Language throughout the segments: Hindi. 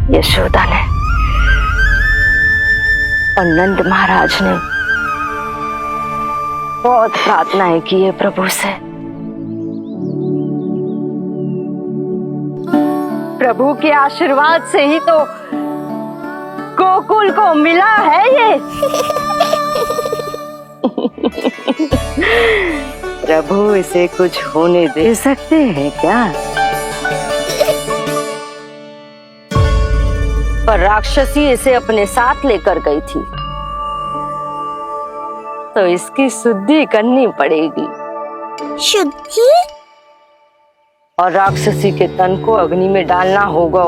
यशोदा ने और नंद महाराज ने बहुत प्रार्थनाएं की है प्रभु से। प्रभु के आशीर्वाद से ही तो गोकुल को मिला है ये। प्रभु इसे कुछ होने दे सकते हैं क्या? पर राक्षसी इसे अपने साथ लेकर गई थी, तो इसकी शुद्धि करनी पड़ेगी। शुद्धि? और राक्षसी के तन को अग्नि में डालना होगा।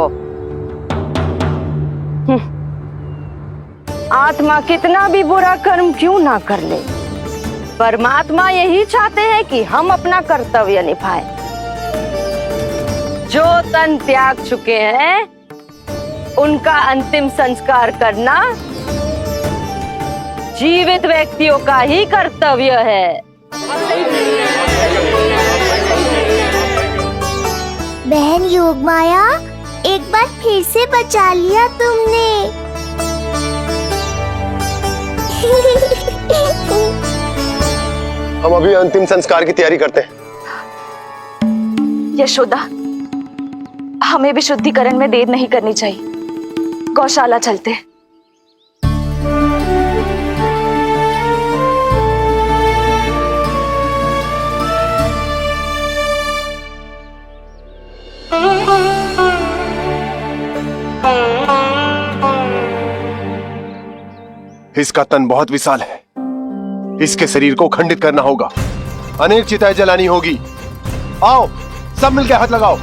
आत्मा कितना भी बुरा कर्म क्यों ना कर ले, परमात्मा यही चाहते हैं कि हम अपना कर्तव्य निभाएं। जो तन त्याग चुके हैं उनका अंतिम संस्कार करना जीवित व्यक्तियों का ही कर्तव्य है। बहन योगमाया, एक बार फिर से बचा लिया तुमने। हम अभी अंतिम संस्कार की तैयारी करते हैं। यशोदा, हमें भी शुद्धिकरण में देर नहीं करनी चाहिए। गौशाला चलते हैं। इसका तन बहुत विशाल है, इसके शरीर को खंडित करना होगा, अनेक चिताएं जलानी होगी। आओ सब मिलकर हाथ लगाओ।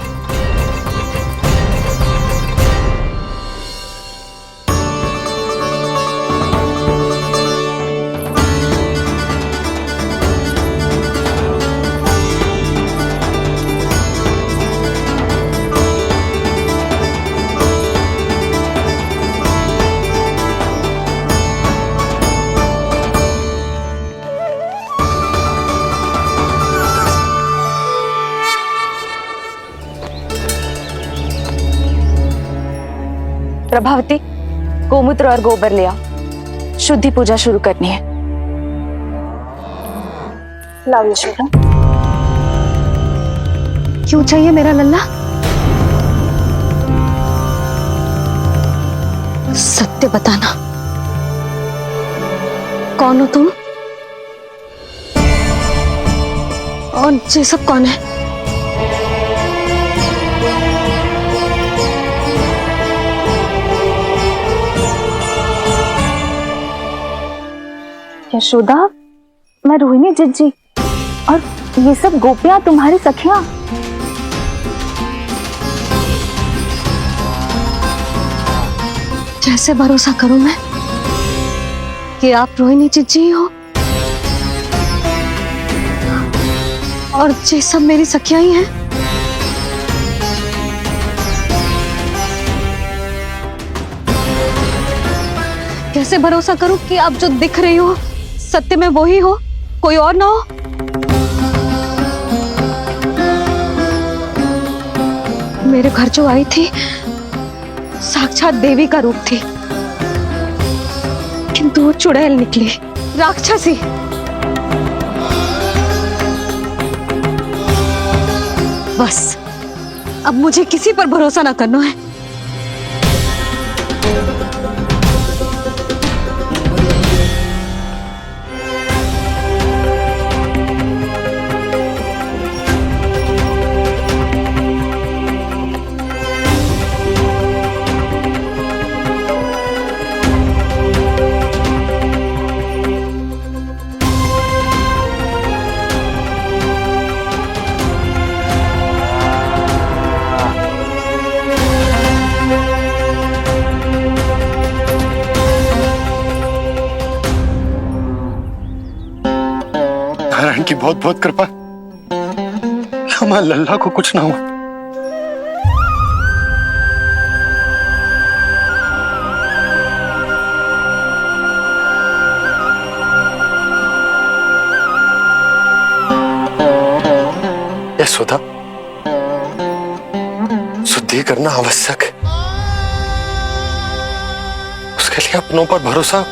प्रभावती, गोमूत्र और गोबर ले आओ, शुद्धि पूजा शुरू करनी है। लाओ यशोदा। क्यों चाहिए मेरा लल्ला? सत्य बताना, कौन हो तुम और ये सब कौन है? यशोदा, मैं रोहिणी जिज्जी और ये सब गोपियां तुम्हारी सखियां। कैसे भरोसा करूं मैं कि आप रोहिणी जिज्जी ही हो और ये सब मेरी सखियां ही हैं। कैसे भरोसा करूं कि आप जो दिख रही हो सत्य में वो ही हो, कोई और ना हो? मेरे घर जो आई थी साक्षात देवी का रूप थी, किंतु वो चुड़ैल निकली, राक्षसी। बस अब मुझे किसी पर भरोसा ना करना है। नारायण की बहुत बहुत कृपा, हमारे लल्ला को कुछ ना हुआ। यशोदा, शुद्धि करना आवश्यक है। उसके लिए अपनों पर भरोसा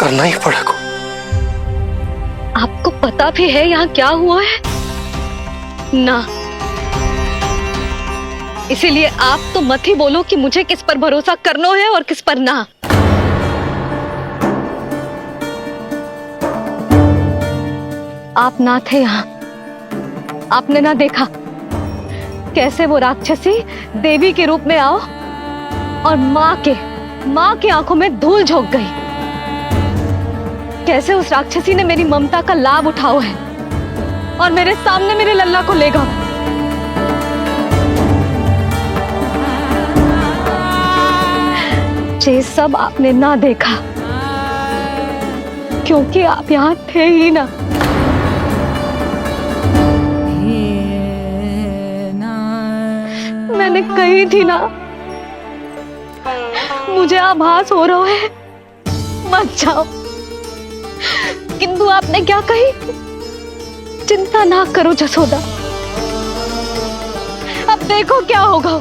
करना ही पड़ेगा। आपको पता भी है यहाँ क्या हुआ है ना? इसीलिए आप तो मत ही बोलो कि मुझे किस पर भरोसा करना है और किस पर ना। आप ना थे यहाँ, आपने ना देखा कैसे वो राक्षसी देवी के रूप में आओ और माँ के आंखों में धूल झोंक गई। कैसे उस राक्षसी ने मेरी ममता का लाभ उठाओ है और मेरे सामने मेरे लल्ला को ले गया। ये सब आपने ना देखा क्योंकि आप यहाँ थे ही ना। मैंने कही थी ना, मुझे आभास हो रहा है, मत जाओ। किंतु आपने क्या कही? चिंता ना करो जसोदा, अब देखो क्या होगा।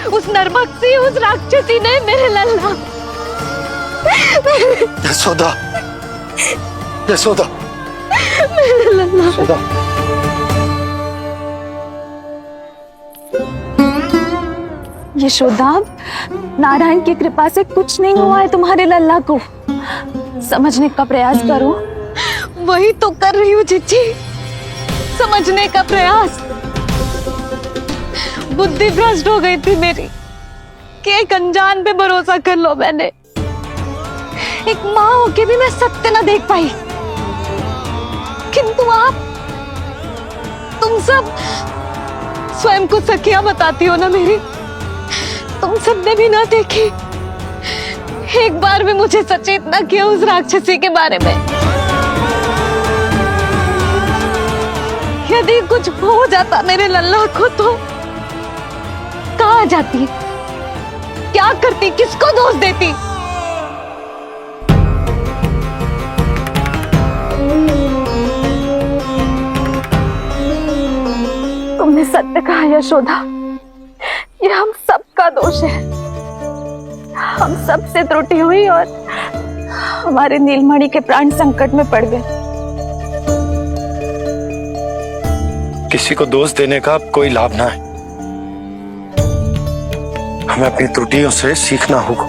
उस नरभक्षी, उस राक्षसी ने मेरे लल्ला। यशोदा, यशोदा, मेरे लल्ला। यशोदा। यशोदा, नारायण की कृपा से कुछ नहीं हुआ है तुम्हारे लल्ला को। समझने का प्रयास करो। वही तो कर रही हूँ चिच्ची, समझने का प्रयास। बुद्धि भ्रष्ट हो गई थी मेरी कि एक अनजान पे भरोसा कर लो मैंने। एक माँ होके भी मैं सत्य न देख पाई। किंतु आप, तुम सब स्वयं को सखिया बताती हो ना मेरी, तुम सबने भी ना देखी, एक बार भी मुझे सचेत ना किया उस राक्षसी के बारे में। यदि कुछ हो जाता मेरे लल्ला को तो कहाँ जाती, क्या करती, किसको दोष देती? तुमने सत्य कहा यशोदा, ये हम सबका दोष है। हम सबसे त्रुटि हुई और हमारे नीलमणि के प्राण संकट में पड़ गए। किसी को दोष देने का अब कोई लाभ ना है। हमें अपनी त्रुटियों से सीखना होगा।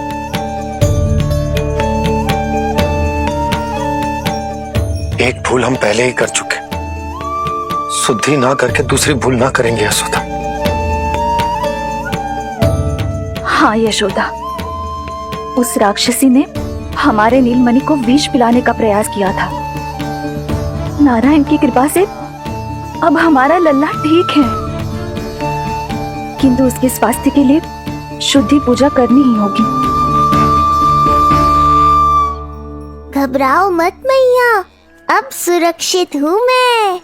एक भूल हम पहले ही कर चुके, शुद्धि ना करके दूसरी भूल ना करेंगे यशोदा। हाँ यशोदा, उस राक्षसी ने हमारे नीलमणि को विष पिलाने का प्रयास किया था। नारायण की कृपा से अब हमारा लल्ला ठीक है, किंतु उसके स्वास्थ्य के लिए शुद्धि पूजा करनी ही होगी। घबराओ मत मैया, अब सुरक्षित हूँ मैं।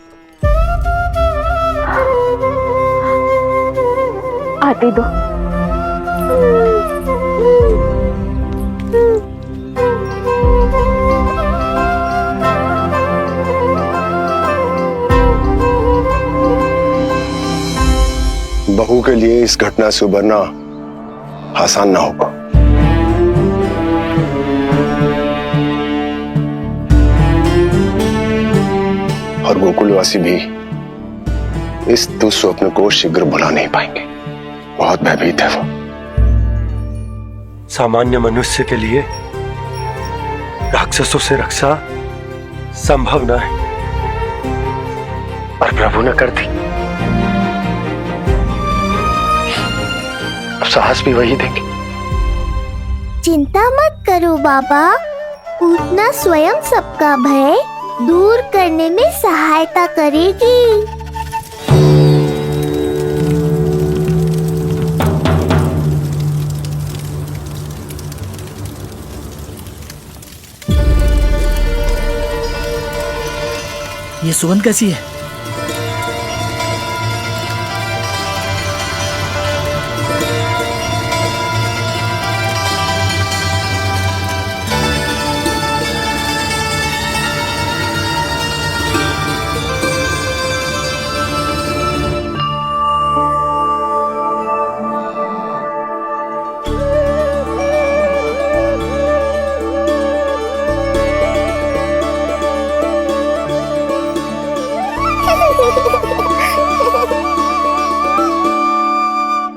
आते दो। बहू के लिए इस घटना से उबरना आसान ना होगा। और गोकुलवासी भी इस दुस्वप्न को शीघ्र भुला नहीं पाएंगे। बहुत भयभीत है वो। सामान्य मनुष्य के लिए राक्षसों से रक्षा संभव न है, पर प्रभु ने कर दी। अब साहस भी वही देंगे। चिंता मत करो बाबा, पूतना स्वयं सबका भय दूर करने में सहायता करेगी। ये सुगंध कैसी है?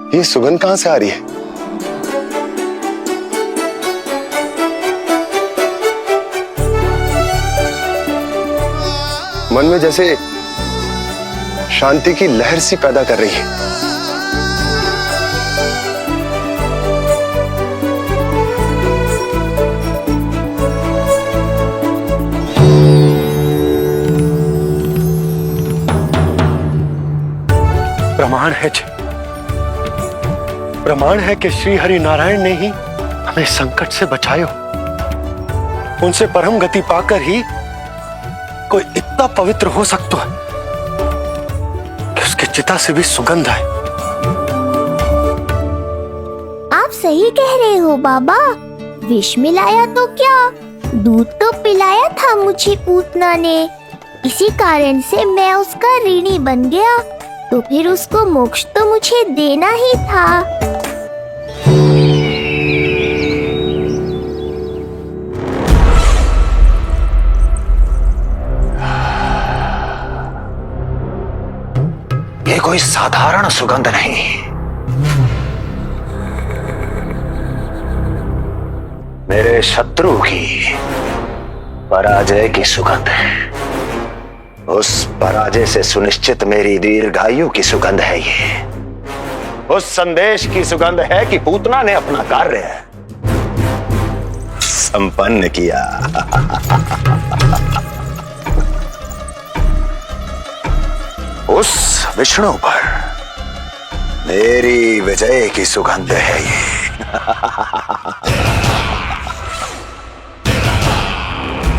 ये सुगंध कहां से आ रही है? मन में जैसे शांति की लहर सी पैदा कर रही है। प्रमाण है कि श्री हरि नारायण ने ही हमें संकट से बचाए हो। उनसे परम गति पाकर ही कोई इतना पवित्र हो सकता है कि उसकी चिता से भी सुगंध आए। आप सही कह रहे हो बाबा। विष मिलाया तो क्या, दूध तो पिलाया था मुझे पूतना ने। इसी कारण से मैं उसका ऋणी बन गया, तो फिर उसको मोक्ष तो मुझे देना ही था। ये कोई साधारण सुगंध नहीं, मेरे शत्रु की पराजय की सुगंध है। उस पराजय से सुनिश्चित मेरी दीर्घायु की सुगंध है ये। उस संदेश की सुगंध है कि पूतना ने अपना कार्य संपन्न किया। उस विष्णु पर मेरी विजय की सुगंध है ये।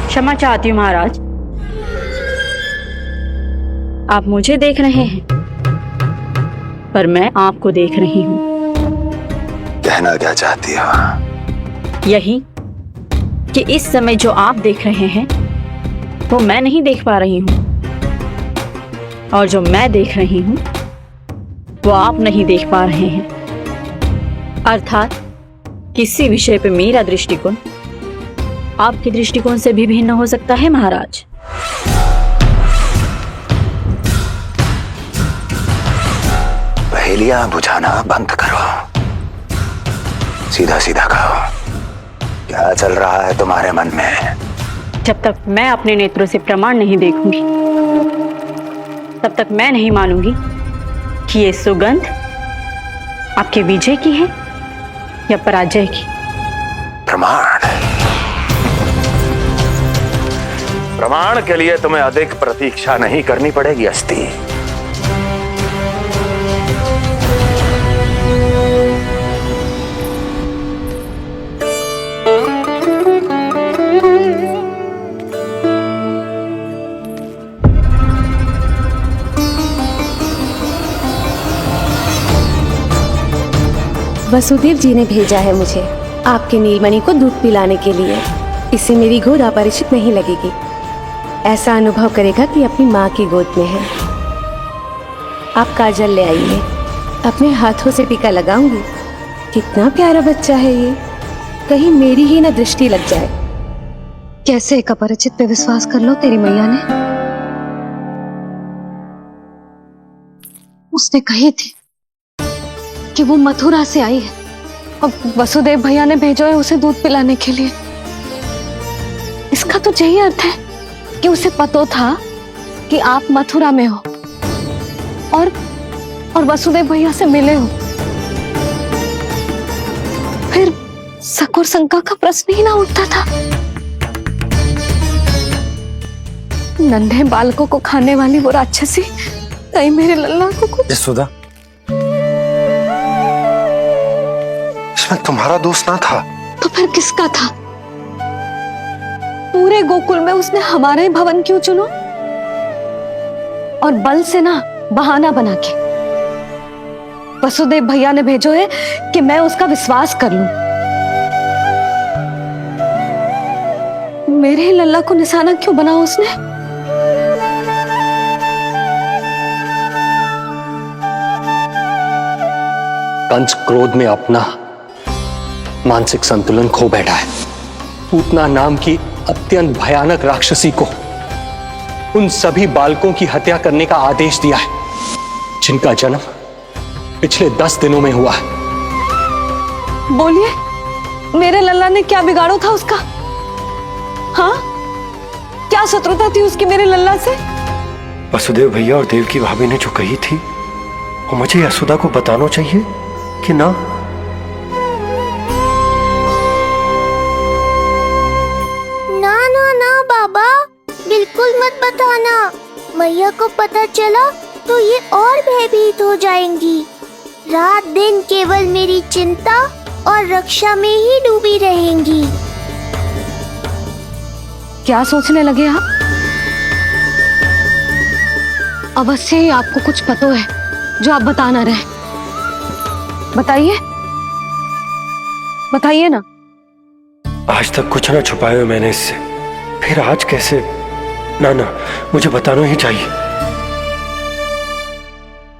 क्षमा चाहती हूँ महाराज, आप मुझे देख रहे हैं पर मैं आपको देख रही हूँ। कहना क्या चाहती हो? यही कि इस समय जो आप देख रहे हैं वो मैं नहीं देख पा रही हूँ, और जो मैं देख रही हूँ वो आप नहीं देख पा रहे हैं। अर्थात किसी विषय पे मेरा दृष्टिकोण आपके दृष्टिकोण से भी भिन्न हो सकता है महाराज। पहेलियां बुझाना बंद करो, सीधा सीधा कहो, क्या चल रहा है तुम्हारे मन में? जब तक मैं अपने नेत्रों से प्रमाण नहीं देखूंगी तब तक मैं नहीं मानूंगी कि ये सुगंध आपके विजय की है या पराजय की। प्रमाण के लिए तुम्हें अधिक प्रतीक्षा नहीं करनी पड़ेगी अस्ति। वसुदेव जी ने भेजा है मुझे आपके नीलमणि को दूध पिलाने के लिए। इससे मेरी गोद अपरिचित नहीं लगेगी, ऐसा अनुभव करेगा कि अपनी माँ की गोद में है। आप काजल ले आइए, अपने हाथों से टीका लगाऊंगी। कितना प्यारा बच्चा है ये, कहीं मेरी ही ना दृष्टि लग जाए। कैसे एक अपरिचित पे विश्वास कर लो तेरी मैया ने? उसने कही थी कि वो मथुरा से आई है और वसुदेव भैया ने भेजा है उसे दूध पिलाने के लिए। इसका तो यही अर्थ है कि उसे पता था कि आप मथुरा में हो और वसुदेव भैया से मिले हो। फिर शक और शंका का प्रश्न ही ना उठता था। नन्हे बालकों को खाने वाली वो राक्षसी कहीं मेरे लल्ला को कुछ। यशोदा, इसमें तुम्हारा दोष ना था। तो फिर किसका था? पूरे गोकुल में उसने हमारे भवन क्यों चुनो? और बल से ना बहाना बना के वसुदेव भैया ने भेजो है कि मैं उसका विश्वास कर लूं। मेरे ही लल्ला को निशाना क्यों बनाया उसने? कंस क्रोध में अपना मानसिक संतुलन खो बैठा है। पूतना नाम की अत्यंत भयानक राक्षसी को उन सभी बालकों की हत्या करने का आदेश दिया है जिनका जन्म पिछले 10 दिनों में हुआ है। बोलिए, मेरे लल्ला ने क्या बिगाड़ो था उसका? हाँ, क्या शत्रुता थी उसकी मेरे लल्ला से? वसुदेव भैया और देवकी भाभी ने जो कही थी वो मुझे यशोदा को बताना चाहिए कि ना? ना ना ना बाबा, बिल्कुल मत बताना। मैया को पता चला तो ये और भयभीत हो जाएंगी। रात दिन केवल मेरी चिंता और रक्षा में ही डूबी रहेंगी। क्या सोचने लगे आप? अवश्य ही आपको कुछ पता है जो आप बता ना रहे। बताइए, बताइए ना। आज तक कुछ ना छुपाया मैंने इससे, फिर आज कैसे? ना ना, मुझे बताना ही चाहिए।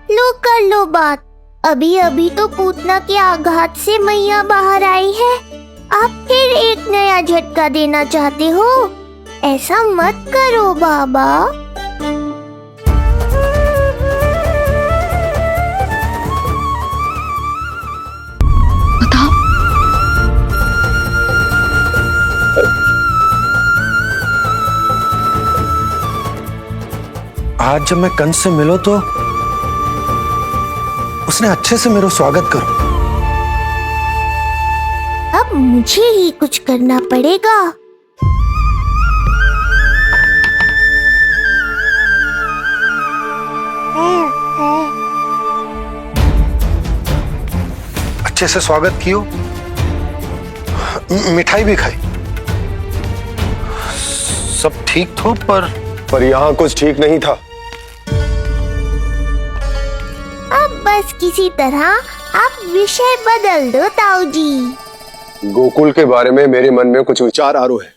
लो कर लो बात। अभी अभी तो पूतना के आघात से मैया बाहर आई है, आप फिर एक नया झटका देना चाहते हो? ऐसा मत करो बाबा। बताओ। आज जब मैं कंस से मिलो तो उसने अच्छे से मेरा स्वागत करो। अब मुझे ही कुछ करना पड़ेगा। अच्छे से स्वागत कियो, मिठाई भी खाई, सब ठीक तो, पर यहाँ कुछ ठीक नहीं था। अब बस किसी तरह आप विषय बदल दो ताऊ जी। गोकुल के बारे में मेरे मन में कुछ विचार आ रहे हैं।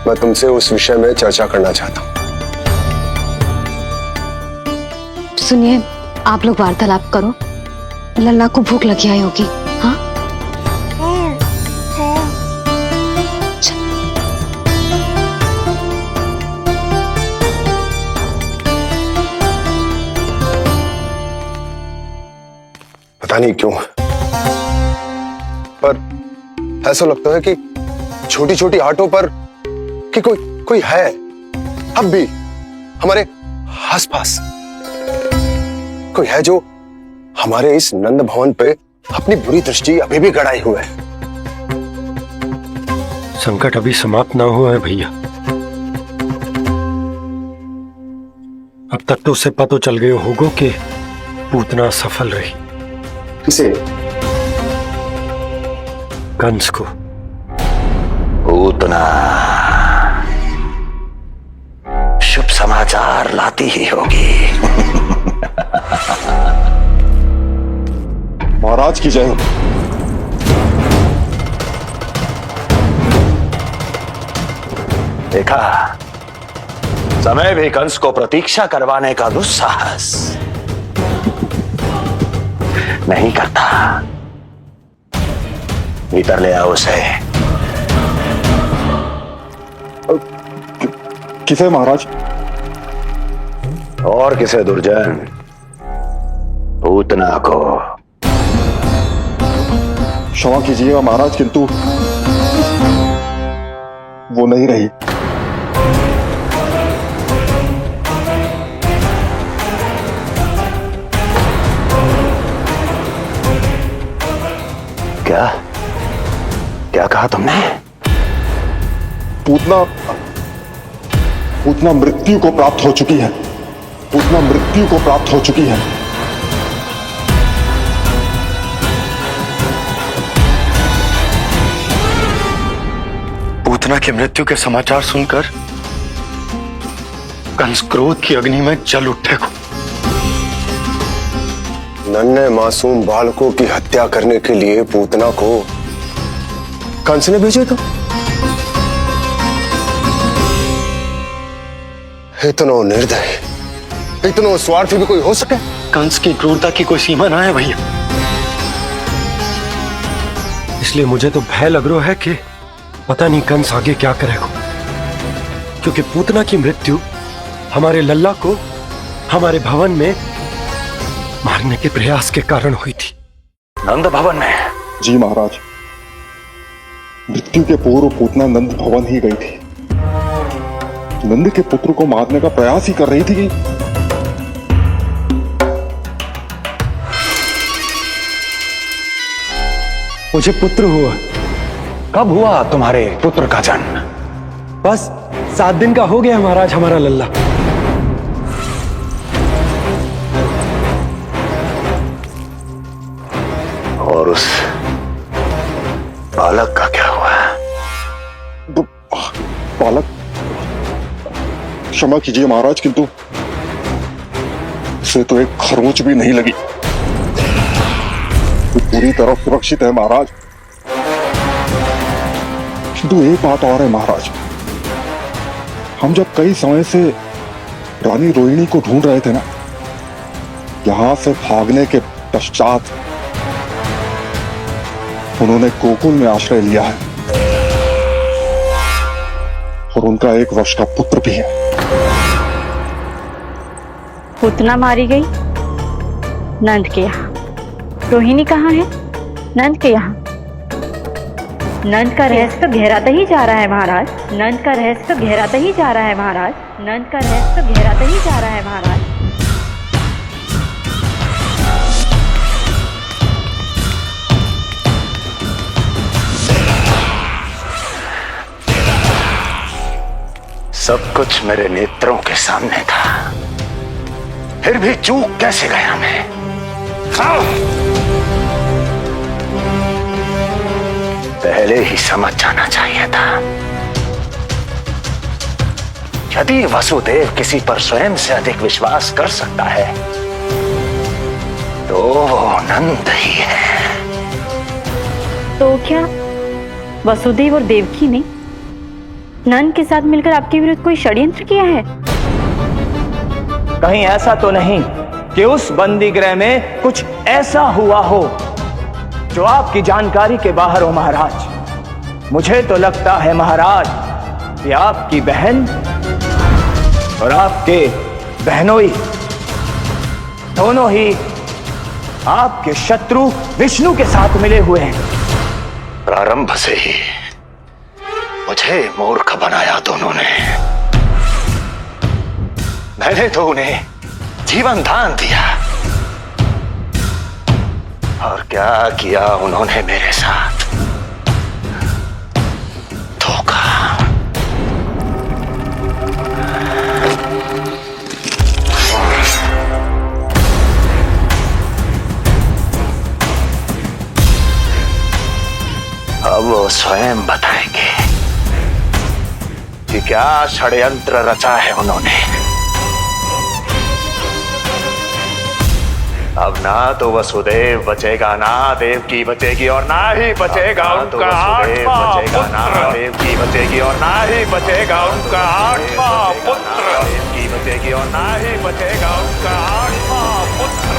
मैं तुमसे उस विषय में चर्चा करना चाहता हूँ। सुनिए, आप लोग वार्तालाप करो। लल्ला को भूख लगी आई होगी। हाँ, पता नहीं क्यों, पर ऐसा लगता है कि छोटी छोटी आटों पर कि कोई है अब भी हमारे आसपास। कोई है जो हमारे इस नंद भवन पे अपनी बुरी दृष्टि अभी भी गड़ाए हुए है। संकट अभी समाप्त ना हुआ है भैया। अब तक तो उसे पता चल गया होगा कि पूतना सफल रही। किसे? कंस को। पूतना शुभ समाचार लाती ही होगी। महाराज की जय हो। देखा, समय भी कंस को प्रतीक्षा करवाने का दुस्साहस नहीं करता। भीतर ले आओ उसे। किसे महाराज? और किसे दुर्जन? पूतना को। क्षमा कीजिएगा महाराज, किंतु वो नहीं रही। क्या क्या कहा तुमने? पूतना मृत्यु को प्राप्त हो चुकी है। पूतना मृत्यु को प्राप्त हो चुकी है। पूतना की मृत्यु के समाचार सुनकर कंस क्रोध की अग्नि में जल उठे को। नन्हे मासूम बालकों की हत्या करने के लिए पूतना को कंस ने भेजे तो इतना निर्दयी, इतना स्वार्थी भी कोई हो सके? कंस की क्रूरता की कोई सीमा ना है भैया। इसलिए मुझे तो भय लग रहा है कि पता नहीं कंस आगे क्या करेगा, क्योंकि पूतना की मृत्यु हमारे लल्ला को हमारे भवन में मारने के प्रयास के कारण हुई थी। नंद भवन में? जी महाराज, मृत्यु के पूर्व पूतना नंद भवन ही गई थी। नंद के पुत्र को मारने का प्रयास ही कर रही थी। मुझे पुत्र हुआ। कब हुआ तुम्हारे पुत्र का जन्म? बस 7 दिन का हो गया महाराज हमारा लल्ला। और उस बालक का क्या हुआ? बालक, क्षमा कीजिए महाराज, किंतु उसे तो एक खरोंच भी नहीं लगी। वो पूरी तरह सुरक्षित है महाराज। किंतु एक बात और है महाराज, हम जब कई समय से रानी रोहिणी को ढूंढ रहे थे ना, यहां से भागने के पश्चात उन्होंने गोकुल में आश्रय लिया है और उनका 1 वर्ष का पुत्र भी है। पूतना मारी गई नंद के यहाँ। रोहिणी कहाँ है? नंद के यहाँ। नंद का रहस्य तो गहराता ही जा रहा है महाराज। नंद का रहस्य तो गहराता ही जा रहा है महाराज। नंद का रहस्य तो गहराता ही जा रहा है महाराज। सब कुछ मेरे नेत्रों के सामने था, फिर भी चूक कैसे गया मैं? पहले ही समझ जाना चाहिए था। यदि वसुदेव किसी पर स्वयं से अधिक विश्वास कर सकता है तो वो नंद ही है। तो क्या वसुदेव और देवकी ने नंद के साथ मिलकर आपके विरुद्ध कोई षड्यंत्र किया है? कहीं ऐसा तो नहीं कि उस बंदी गृह में कुछ ऐसा हुआ हो जो आपकी जानकारी के बाहर हो महाराज। मुझे तो लगता है महाराज कि आपकी बहन और आपके बहनोई दोनों ही आपके शत्रु विष्णु के साथ मिले हुए हैं। प्रारंभ से ही मुझे मूर्ख बनाया दोनों ने। मैंने तो उन्हें जीवन दान दिया, और क्या किया उन्होंने मेरे साथ? धोखा। अब वो स्वयं बताएंगे कि क्या षड्यंत्र रचा है उन्होंने। अब ना तो वसुदेव बचेगा, ना देवकी बचेगी, और ना ही बचेगा उनका आठवां पुत्र। ना देवकी बचेगी और ना ही बचेगा उनका आठवां पुत्र। देवकी बचेगी और ना ही बचेगा उनका आठवां पुत्र।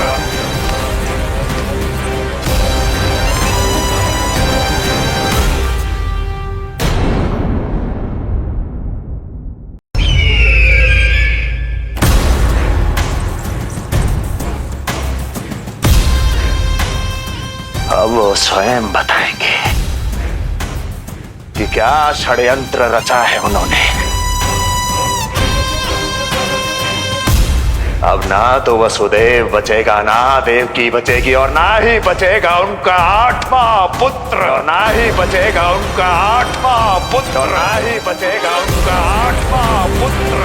अब वो स्वयं बताएंगे कि क्या षड्यंत्र रचा है उन्होंने। अब ना तो वसुदेव बचेगा, ना देवकी बचेगी, और ना ही बचेगा उनका आठवां पुत्र। और ना ही बचेगा उनका आठवां पुत्र। और ना ही बचेगा उनका आठवां पुत्र।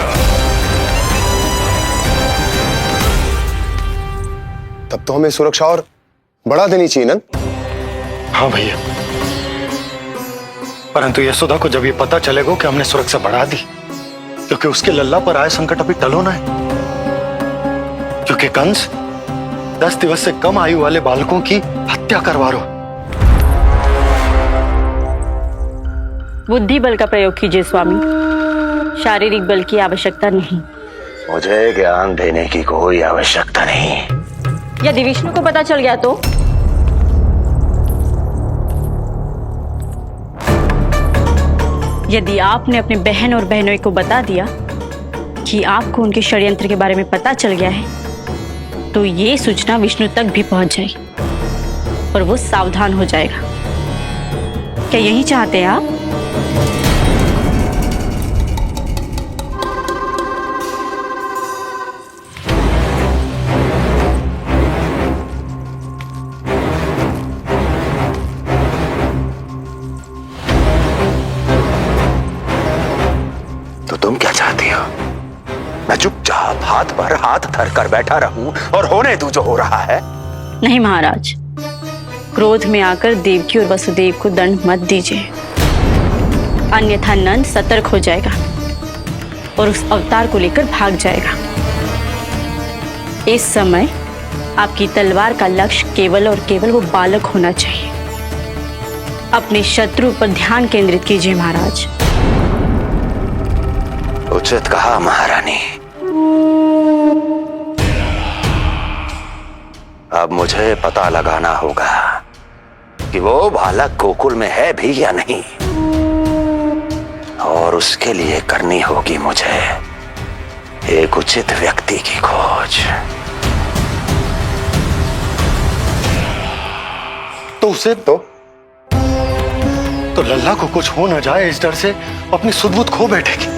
तब तो हमें सुरक्षा और बढ़ा देनी चाहिए नंद। हाँ भैया, परंतु यशोदा को जब ये पता चलेगा कि हमने सुरक्षा बढ़ा दी, क्योंकि उसके लल्ला पर आए संकट अभी टल होना है। क्योंकि कंस 10 दिवस से कम आयु वाले बालकों की हत्या करवा रहा। बुद्धि बल का प्रयोग कीजिए स्वामी, शारीरिक बल की आवश्यकता नहीं। मुझे ज्ञान देने की कोई आवश्यकता नहीं। यदि विष्णु को पता चल गया तो? यदि आपने अपने बहन और बहनों को बता दिया कि आपको उनके षड्यंत्र के बारे में पता चल गया है, तो ये सूचना विष्णु तक भी पहुंच जाएगी और वो सावधान हो जाएगा। क्या यही चाहते हैं आप? तो तुम क्या चाहती हो? मैं चुपचाप हाथ पर हाथ धर कर बैठा रहूं और होने दूं जो हो रहा है? नहीं महाराज, क्रोध में आकर देवकी और वसुदेव को दंड मत दीजिए, अन्यथा नंद सतर्क हो जाएगा और उस अवतार को लेकर भाग जाएगा। इस समय आपकी तलवार का लक्ष्य केवल और केवल वो बालक होना चाहिए। अपने शत्रु पर ध्यान केंद्रित कीजिए महाराज। उचित कहा महारानी। अब मुझे पता लगाना होगा कि वो बालक गोकुल में है भी या नहीं, और उसके लिए करनी होगी मुझे एक उचित व्यक्ति की खोज। तो उसे तो लल्ला को कुछ हो ना जाए इस डर से अपनी सुध-बुध खो बैठेगी।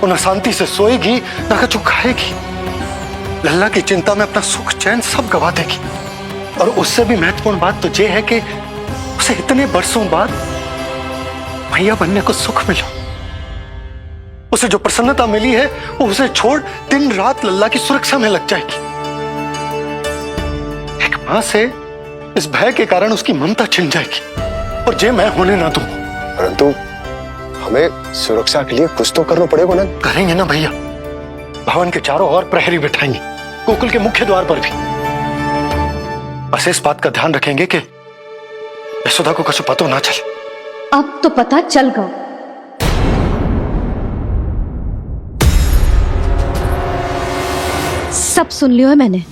वो न शांति से सोएगी न कछु खाएगी। लल्ला की चिंता में अपना सुख चैन सब गवा देगी। और उससे भी महत्वपूर्ण बात तो ये है कि उसे इतने बरसों बाद मैया बनने को सुख मिला। उसे जो प्रसन्नता मिली है वो उसे छोड़ दिन रात लल्ला की सुरक्षा में लग जाएगी। एक मां से इस भय के कारण उसकी ममता छिन जाएगी, और जे मैं होने ना दूं। परंतु हमें सुरक्षा के लिए कुछ तो करना पड़ेगा ना। करेंगे ना भैया। भवन के चारों ओर प्रहरी बिठाएंगे, गोकुल के मुख्य द्वार पर भी। बस इस बात का ध्यान रखेंगे कि यशोदा को कुछ पता ना चले। अब तो पता चल गया। सब सुन लियो है मैंने।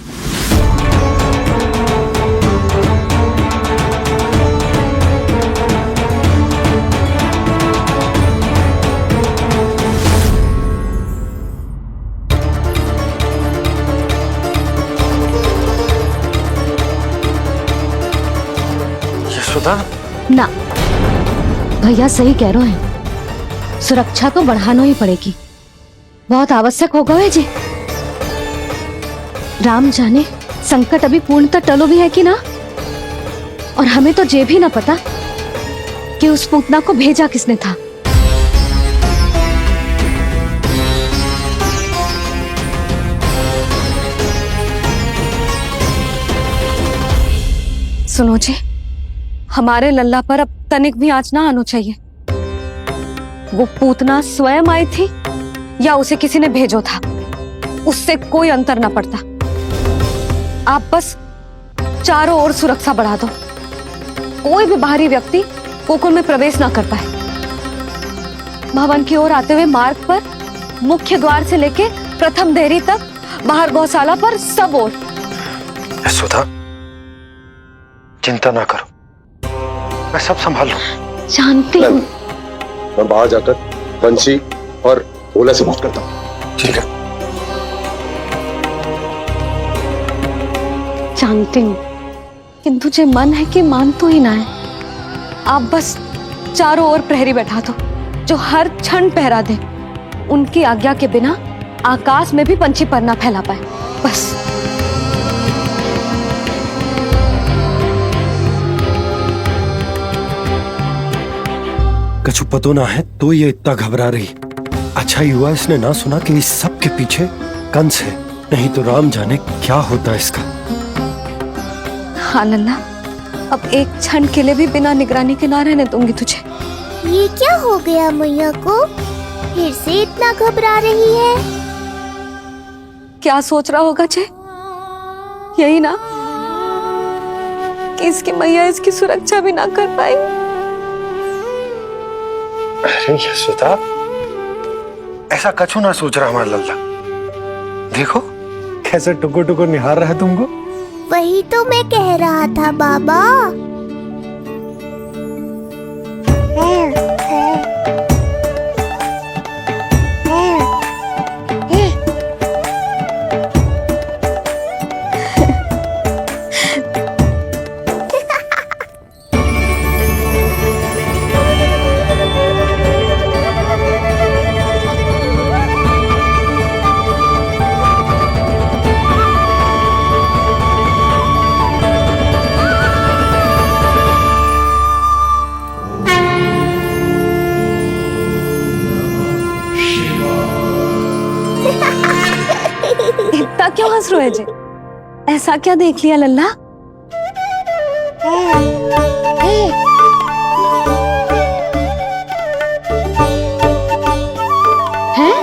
यशोदा ना, भैया सही कह रहे हैं। सुरक्षा तो बढ़ाना ही पड़ेगी, बहुत आवश्यक होगा है जी। राम जाने संकट अभी पूर्णतः टलो भी है कि ना, और हमें तो ये भी ना पता कि उस पूतना को भेजा किसने था। सुनो जी, हमारे लल्ला पर अब तनिक भी आंच ना आना चाहिए। वो पूतना स्वयं आई थी या उसे किसी ने भेजो था, उससे कोई अंतर ना पड़ता। आप बस चारों ओर सुरक्षा बढ़ा दो, कोई भी बाहरी व्यक्ति गोकुल में प्रवेश ना कर पाए। भवन की ओर आते हुए मार्ग पर मुख्य द्वार से लेके प्रथम देहरी तक, बाहर गौशाला पर, सब ओर। यशोदा चिंता ना करो, मैं सब संभाल लूं। जानती हूँ। मैं बाहर जाकर बंसी और ओला से बात करता हूँ। ठीक है। जानती हूँ, किंतु जे मन है कि मान तो ही ना है। आप बस चारों ओर प्रहरी बैठा दो, जो हर क्षण पहरा दे। उनकी आज्ञा के बिना आकाश में भी पंछी पर ना फैला पाए, बस। कछु पतो ना है तो ये इतना घबरा रही। अच्छा ही हुआ इसने ना सुना कि इस सब के पीछे कंस है, नहीं तो राम जाने क्या होता इसका। हाँ लल्ला, अब एक क्षण के लिए भी बिना निगरानी के ना रहने दूंगी तुझे। ये क्या हो गया मैया को? फिर से इतना घबरा रही है। क्या सोच रहा होगा जे? यही ना कि इसकी मैया इसकी सुरक्षा भी ना कर पाएगी। अरे यशोदा, ऐसा कछु ना सोच रहा हमारा लल्ला। देखो कैसे टुकुर टुकुर निहार रहा है तुमको। वही तो मैं कह रहा था बाबा। क्यों हंस रहे जे? ऐसा क्या देख लिया लल्ला? हैं?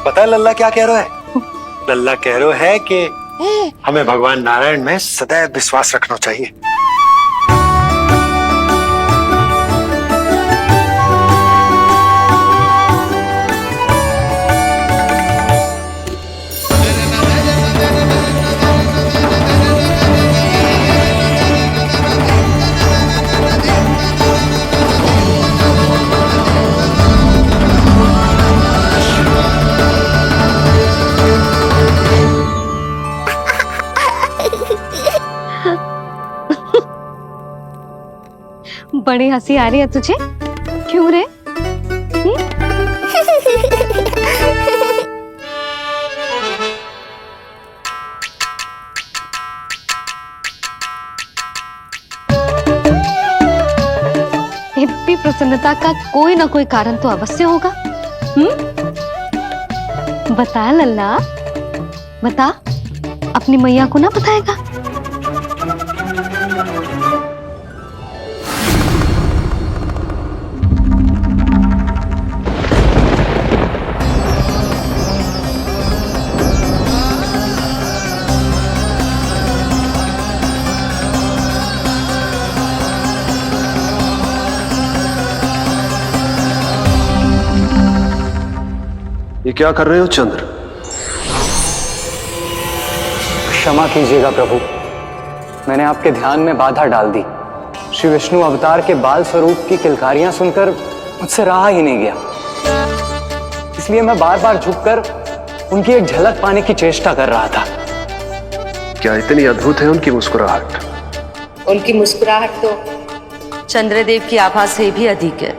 पता है लल्ला क्या कह रहा है? लल्ला कह रहा है कि हमें भगवान नारायण में सदैव विश्वास रखना चाहिए। बड़ी हंसी आ रही है तुझे, क्यों रे? इतनी प्रसन्नता का कोई ना कोई कारण तो अवश्य होगा। बता लल्ला, बता, अपनी मैया को ना बताएगा? ये क्या कर रहे हो चंद्र? क्षमा कीजिएगा प्रभु, मैंने आपके ध्यान में बाधा डाल दी। श्री विष्णु अवतार के बाल स्वरूप की किलकारियां सुनकर मुझसे रहा ही नहीं गया, इसलिए मैं बार बार झुककर उनकी एक झलक पाने की चेष्टा कर रहा था। क्या इतनी अद्भुत है उनकी मुस्कुराहट? उनकी मुस्कुराहट तो चंद्रदेव की आभा से भी अधिक है।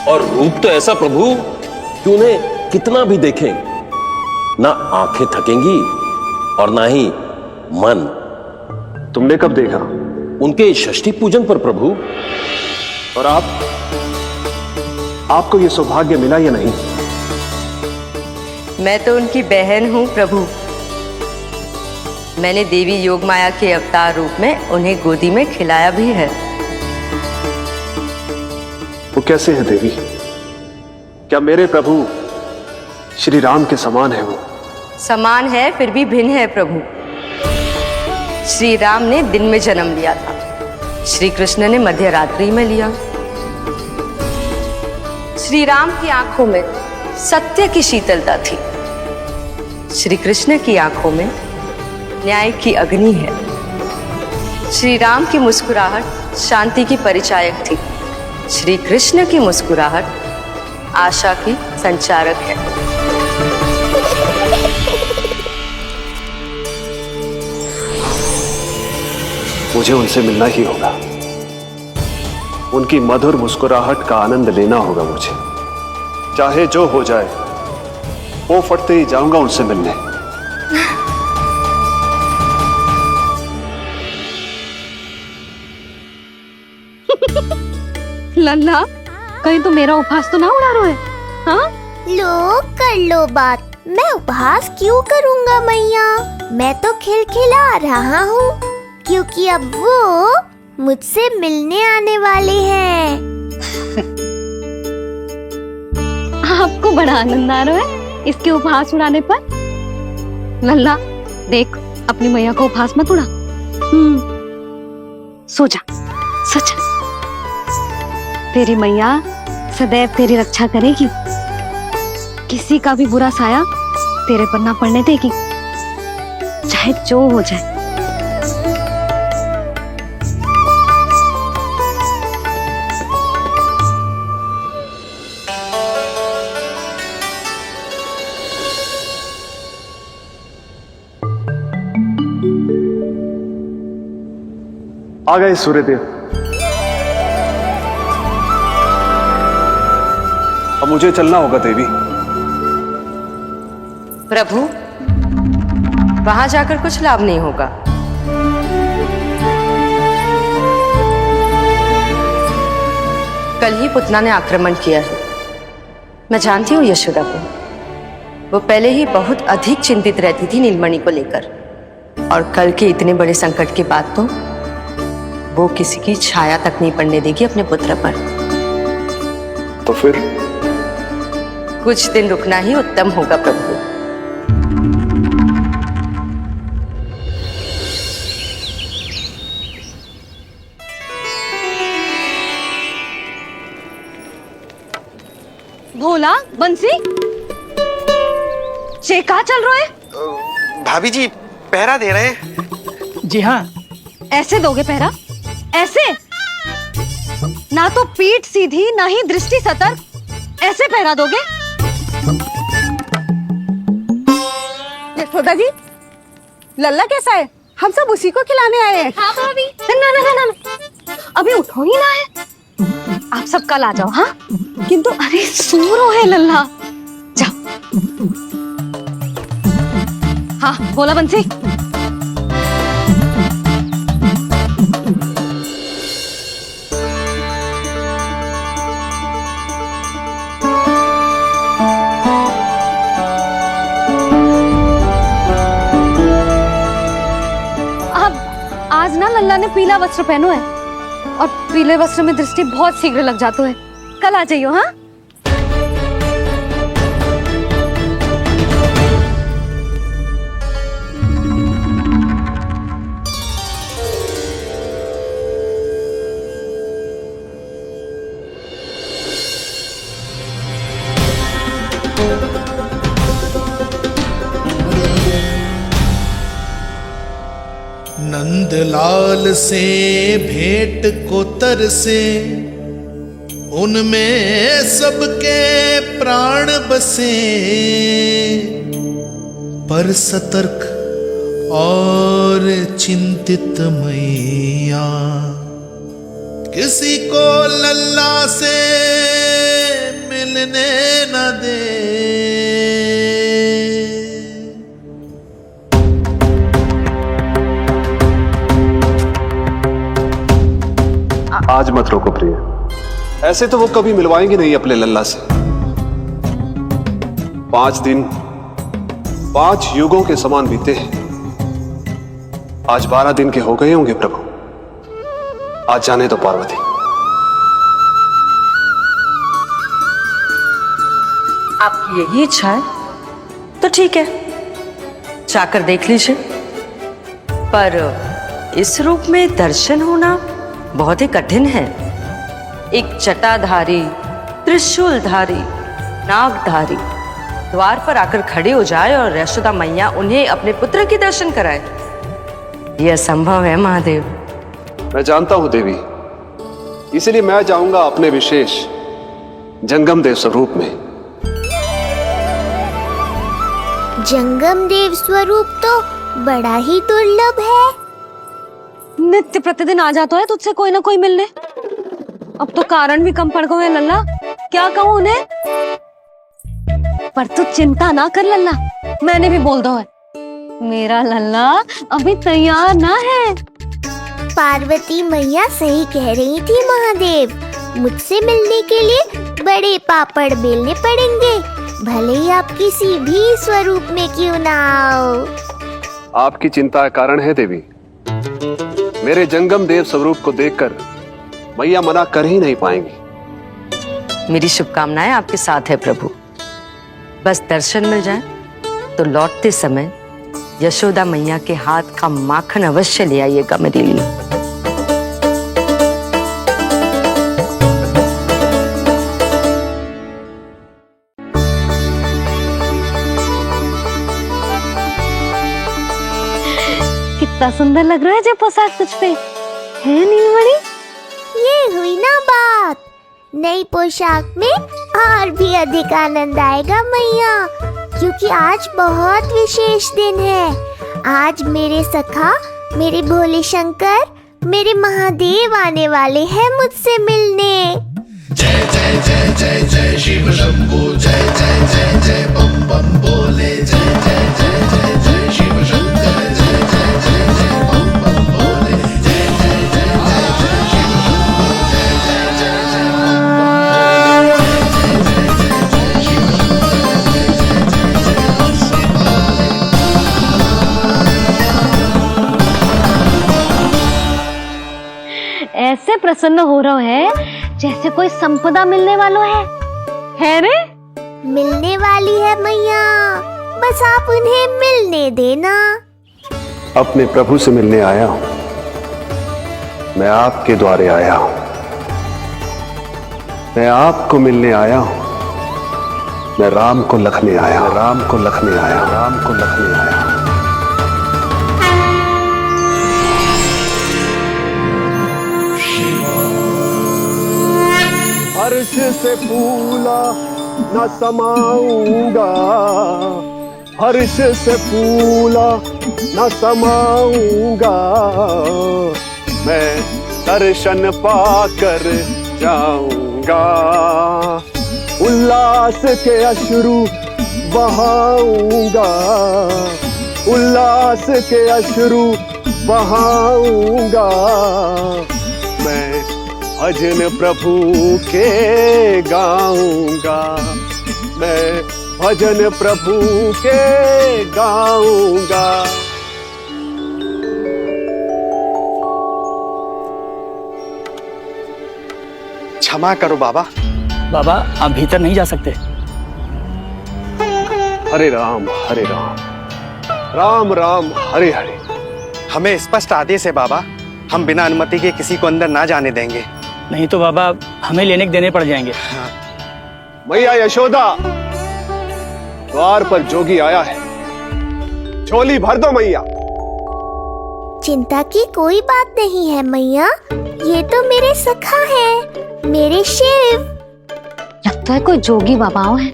और रूप तो ऐसा प्रभु कि उन्हें कितना भी देखें ना आंखें थकेंगी और ना ही मन। तुमने कब देखा? उनके षष्ठी पूजन पर प्रभु। और आपको ये सौभाग्य मिला या नहीं? मैं तो उनकी बहन हूँ प्रभु। मैंने देवी योगमाया के अवतार रूप में उन्हें गोदी में खिलाया भी है। वो कैसे है देवी? क्या मेरे प्रभु श्री राम के समान है वो? समान है फिर भी भिन्न है प्रभु। श्री राम ने दिन में जन्म लिया था, श्री कृष्ण ने मध्य रात्रि में लिया। श्री राम की आंखों में सत्य की शीतलता थी, श्री कृष्ण की आंखों में न्याय की अग्नि है। श्री राम की मुस्कुराहट शांति की परिचायक थी, श्री कृष्ण की मुस्कुराहट आशा की संचारक है। मुझे उनसे मिलना ही होगा, उनकी मधुर मुस्कुराहट का आनंद लेना होगा मुझे। चाहे जो हो जाए, वो फटते ही जाऊंगा उनसे मिलने। लल्ला, कहीं तो मेरा उपहास तो ना उड़ा रहे? हाँ? लो कर लो बात, मैं उपहास क्यों करूँगा मैया? मैं तो खिलखिला रहा हूँ क्योंकि अब वो मुझसे मिलने आने वाले हैं। आपको बड़ा आनंद आ रहा है इसके उपहास उड़ाने पर? लल्ला देख, अपनी मैया को उपहास मत उड़ा। सो जा, सो जा। तेरी मैया सदैव तेरी रक्षा करेगी, किसी का भी बुरा साया तेरे पर ना पड़ने देगी, चाहे जो हो जाए। आ गए सूर्यदेव। अब मुझे चलना होगा देवी। प्रभु, वहां जाकर कुछ लाभ नहीं होगा। कल ही पुतना ने आक्रमण किया है। मैं जानती हूँ यशोदा को। वो पहले ही बहुत अधिक चिंतित रहती थी नीलमणि को लेकर, और कल के इतने बड़े संकट के बाद तो वो किसी की छाया तक नहीं पड़ने देगी अपने पुत्र पर। तो फिर कुछ दिन रुकना ही उत्तम होगा प्रभु। भोला, बंसी, ये कहाँ चल रहा है? भाभी जी पहरा दे रहे हैं। जी हाँ। ऐसे दोगे पहरा? ऐसे? ना तो पीठ सीधी ना ही दृष्टि सतर्क, ऐसे पहरा दोगे? यशोदा जी, लल्ला कैसा है? हम सब उसी को खिलाने आए हैं। हाँ भाभी। ना, अभी उठो ही ना है। आप सब कल आ जाओ। हाँ, किंतु अरे सो रो है लल्ला। जाओ। हाँ बोला बंसी। आज ना लल्ला ने पीला वस्त्र पहनो है, और पीले वस्त्र में दृष्टि बहुत शीघ्र लग जाती है। कल आ जाइयो। हाँ, नंदलाल से भेंट को तरसे, उनमें सबके प्राण बसे, पर सतर्क और चिंतित मैया किसी को लल्ला से मिलने न दे। आज मत रोको प्रिय, ऐसे तो वो कभी मिलवाएंगे नहीं अपने लल्ला से। 5 दिन 5 युगों के समान बीते हैं। आज 12 दिन के हो गए होंगे प्रभु। आज जाने तो पार्वती। आपकी यही इच्छा है तो ठीक है, जाकर देख लीजिए। पर इस रूप में दर्शन होना बहुत ही कठिन है। एक जटाधारी, त्रिशूलधारी, नागधारी द्वार पर आकर खड़े हो जाए और यशोदा मैया उन्हें अपने पुत्र के दर्शन कराए, यह असंभव है महादेव। मैं जानता हूं देवी, इसलिए मैं जाऊंगा अपने विशेष जंगम देव स्वरूप में। जंगम देव स्वरूप तो बड़ा ही दुर्लभ है। नित्य प्रतिदिन आ जाता है तुझसे कोई ना कोई मिलने। अब तो कारण भी कम पड़ गए लल्ला, क्या कहूँ उन्हें। पर तू चिंता ना कर लल्ला, मैंने भी बोल दो है। मेरा लल्ला अभी तैयार ना है। पार्वती मैया सही कह रही थी महादेव, मुझसे मिलने के लिए बड़े पापड़ बेलने पड़ेंगे, भले ही आप किसी भी स्वरूप में क्यों ना आओ। आपकी चिंता का कारण है देवी। मेरे जंगम देव स्वरूप को देखकर मैया मना कर ही नहीं पाएंगी। मेरी शुभकामनाएं आपके साथ है प्रभु। बस दर्शन मिल जाए तो लौटते समय यशोदा मैया के हाथ का माखन अवश्य ले आइएगा मेरे लिए। कितना सुंदर लग रहा है जो पोशाक तुझ पे है नीलमणि। ये हुई ना बात, नई पोशाक में और भी अधिक आनंद आएगा मैया, क्योंकि आज बहुत विशेष दिन है। आज मेरे सखा, मेरे भोले शंकर मेरे महादेव आने वाले हैं मुझसे मिलने। जय जय जय जय जय शिव शंभू, जय जय जय जय बम बम बोले, जय जय जय जय जय शिव शंकर, जय जय जय जय बम बम बोले, जय जय जय जय जय शिव शंभू, जय जय जय जय बम बम बोले, जय जय जय जय शिव शंकर, जय जय जय जय बम ऐसे प्रसन्न हो रहा है जैसे कोई संपदा मिलने वाला है रे? मिलने वाली है मैया, बस आप उन्हें मिलने देना। अपने प्रभु से मिलने आया हूं, मैं आपके द्वारे आया हूं, मैं आपको मिलने आया हूं, मैं राम को लखने आया, राम को लखने आया, राम को लखने आया। हर्ष से फूला न समाऊंगा, हर्ष से फूला न समाऊंगा, मैं दर्शन पाकर जाऊंगा, उल्लास के अश्रु बहाऊंगा, उल्लास के अश्रु बहाऊंगा, मैं भजन प्रभु के गाऊंगा, मैं भजन प्रभु के गाऊंगा। क्षमा करो बाबा। बाबा आप भीतर नहीं जा सकते। हरे राम हरे राम, राम राम हरे हरे। हमें स्पष्ट आदेश है बाबा, हम बिना अनुमति के किसी को अंदर ना जाने देंगे। नहीं तो बाबा हमें लेने देने पड़ जाएंगे। मैया यशोदा, द्वार पर जोगी आया है, झोली भर दो मैया। चिंता की कोई बात नहीं है मैया, ये तो मेरे सखा है, मेरे शिव। लगता है कोई जोगी बाबाओं है।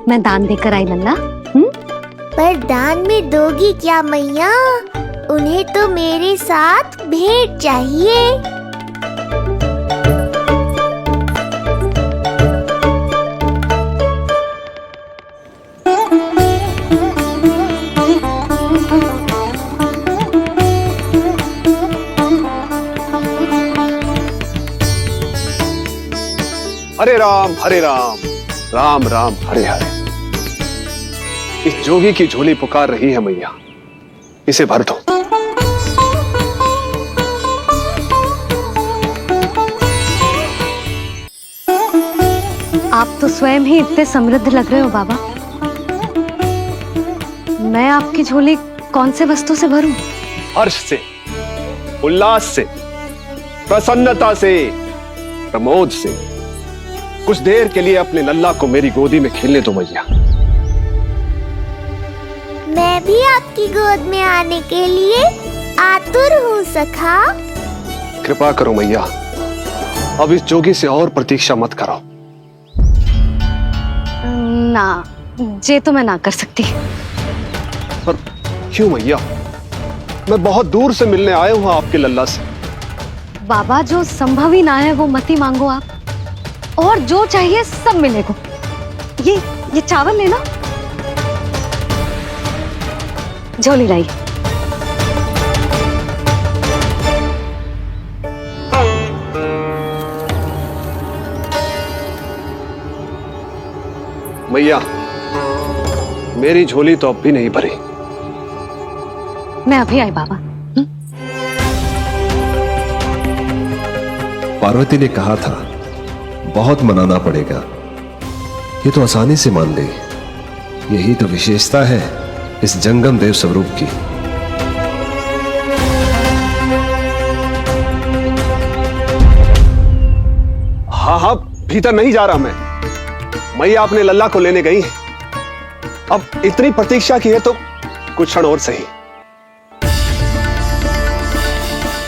मैं दान देकर आई लल्ला। पर दान में दोगी क्या मैया? उन्हें तो मेरे साथ भेंट चाहिए। हरे राम हरे राम, राम राम हरे हरे। इस जोगी की झोली पुकार रही है मैया, इसे भर दो। आप तो स्वयं ही इतने समृद्ध लग रहे हो बाबा। मैं आपकी झोली कौन से वस्तु से भरूं? हर्ष से, उल्लास से, प्रसन्नता से, प्रमोद से। कुछ देर के लिए अपने लल्ला को मेरी गोदी में खेलने दो मैया। मैं भी आपकी गोद में आने के लिए आतुर हूँ सखा। कृपा करो मैया, अब इस जोगी से और प्रतीक्षा मत कराओ। ना, जे तो मैं ना कर सकती। पर क्यों मैया? मैं बहुत दूर से मिलने आया हूँ आपके लल्ला से। बाबा जो संभव ही ना है वो मत ही मांगो आप, और जो चाहिए सब मिलेगा। ये चावल लेना, झोली लाई। मैया, मेरी झोली तो अब भी नहीं भरी। मैं अभी आई बाबा। पार्वती ने कहा था बहुत मनाना पड़ेगा, ये तो आसानी से मान ली। यही तो विशेषता है इस जंगम देव स्वरूप की। हाँ हाँ, भीतर नहीं जा रहा मैं। मैया अपने लल्ला को लेने गई है। अब इतनी प्रतीक्षा की है तो कुछ क्षण और सही।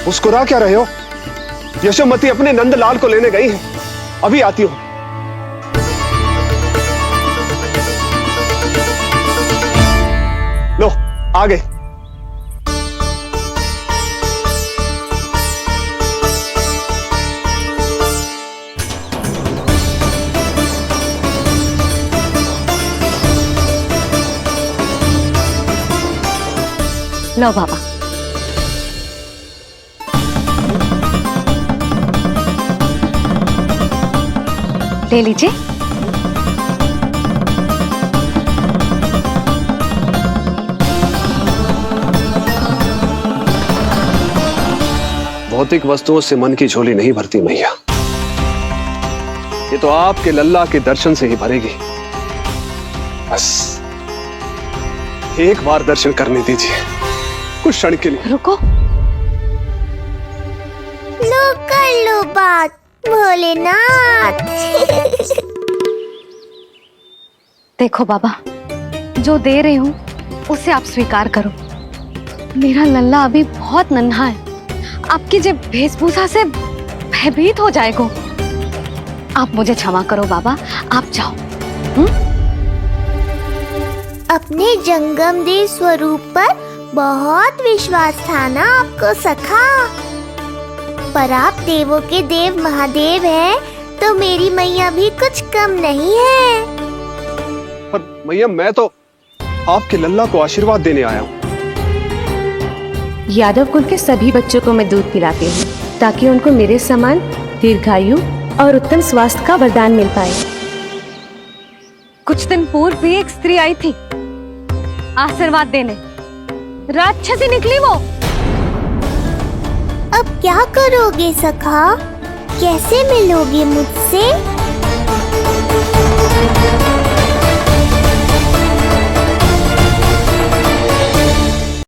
मुस्कुरा क्या रहे हो? यशोमती अपने नंदलाल को लेने गई है, अभी आती हूं। लो आ गए। लो बाबा। ले लीजिए। भौतिक वस्तुओं से मन की झोली नहीं भरती मैया, ये तो आपके लल्ला के दर्शन से ही भरेगी। बस एक बार दर्शन करने दीजिए, कुछ क्षण के लिए। रुको। लो कर लो बात भोलेनाथ। देखो बाबा, जो दे रही हूँ उसे आप स्वीकार करो। मेरा लल्ला अभी बहुत नन्हा है, आपकी जब वेशभूषा से भयभीत हो जाएगा। आप मुझे क्षमा करो बाबा, आप जाओ। अपने जंगम देव स्वरूप पर बहुत विश्वास था ना आपको सखा, पर आप देवों के देव महादेव हैं, तो मेरी मैया भी कुछ कम नहीं है। पर मैया, मैं तो आपके लल्ला को आशीर्वाद देने आया हूँ। यादव कुल के सभी बच्चों को मैं दूध पिलाती हूँ ताकि उनको मेरे समान दीर्घायु और उत्तम स्वास्थ्य का वरदान मिल पाए। कुछ दिन पूर्व भी एक स्त्री आई थी आशीर्वाद देने, राक्षसी निकली वो। अब क्या करोगे सखा, कैसे मिलोगे मुझसे?